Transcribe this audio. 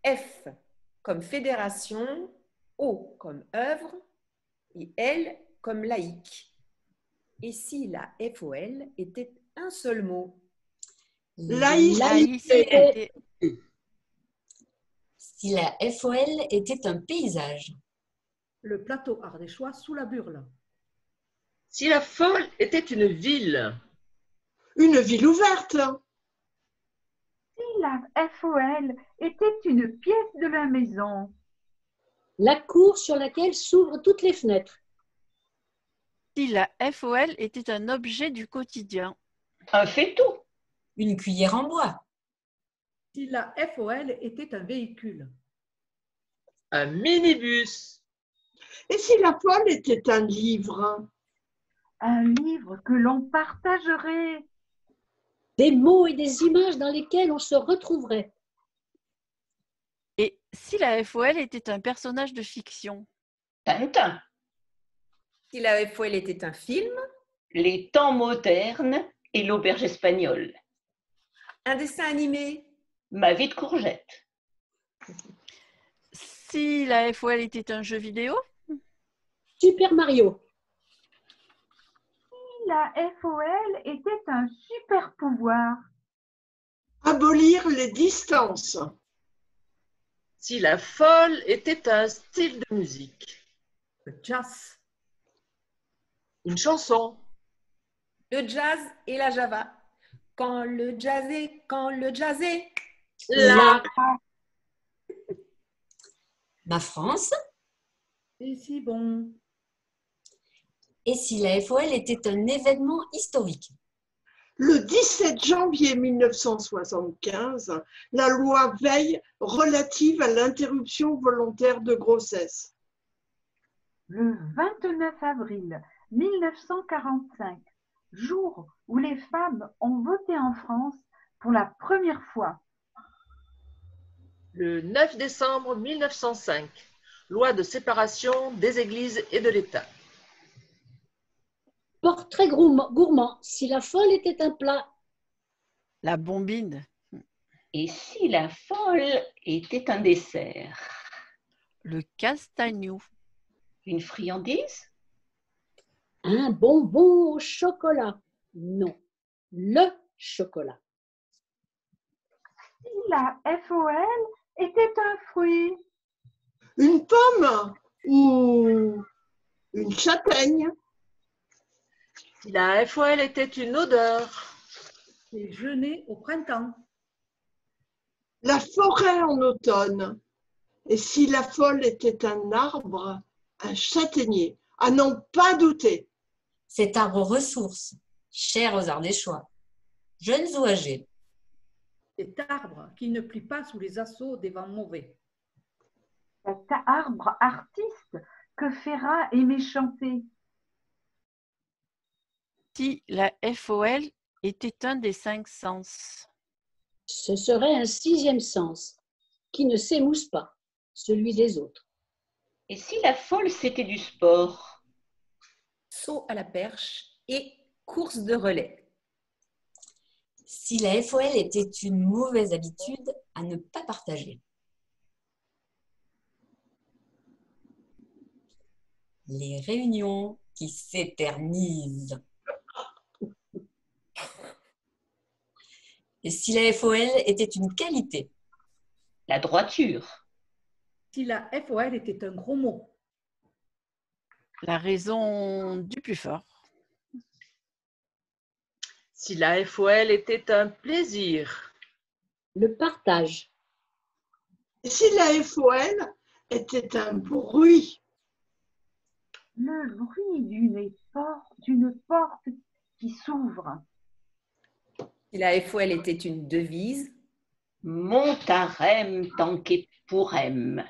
F comme fédération, O comme œuvre et L comme laïque. Et si la FOL était un seul mot? Laïcité. Si la FOL était un paysage. Le plateau ardéchois sous la Burle. Si la FOL était une ville. Une ville ouverte. Si la FOL était une pièce de la maison. La cour sur laquelle s'ouvrent toutes les fenêtres. Si la FOL était un objet du quotidien. Un faitout. Une cuillère en bois. Si la FOL était un véhicule. Un minibus. Et si la FOL était un livre? Un livre que l'on partagerait. Des mots et des images dans lesquels on se retrouverait. Et si la FOL était un personnage de fiction? Tintin. Si la FOL était un film? Les temps modernes et l'auberge espagnole. Un dessin animé? Ma vie de courgette. Si la FOL était un jeu vidéo? Super Mario. Si la FOL était un super pouvoir. Abolir les distances. Si la FOL était un style de musique. Le jazz. Une chanson. Le jazz et la java. Quand le jazzé. La. Ma France. Et si bon. Et si la FOL était un événement historique? Le 17 janvier 1975, la loi Veil relative à l'interruption volontaire de grossesse. Le 29 avril 1945, jour où les femmes ont voté en France pour la première fois. Le 9 décembre 1905, loi de séparation des églises et de l'État. Portrait gourmand. Si la FOL était un plat. La bombine. Et si la FOL était un dessert? Le castagnou. Une friandise? Un bonbon au chocolat. Non, le chocolat. Si la FOL était un fruit. Une pomme ou une châtaigne. Si la FOL était une odeur. Déjeuner au printemps. La forêt en automne. Et si la FOL était un arbre, un châtaignier, à n'en pas douter. Cet arbre ressource, cher aux Ardéchois, jeunes ou âgés. Cet arbre qui ne plie pas sous les assauts des vents mauvais. Cet arbre artiste que Ferrat aimait chanter. Si la FOL était un des 5 sens? Ce serait un 6e sens qui ne s'émousse pas, celui des autres. Et si la FOL c'était du sport? Saut à la perche et course de relais. Si la FOL était une mauvaise habitude à ne pas partager? Les réunions qui s'éternisent. Et si la FOL était une qualité? La droiture. Si la FOL était un gros mot. La raison du plus fort. Si la FOL était un plaisir. Le partage. Et si la FOL était un bruit. Le bruit d'une porte qui s'ouvre. Si la FOL était une devise. Montarem tanquet pourrem.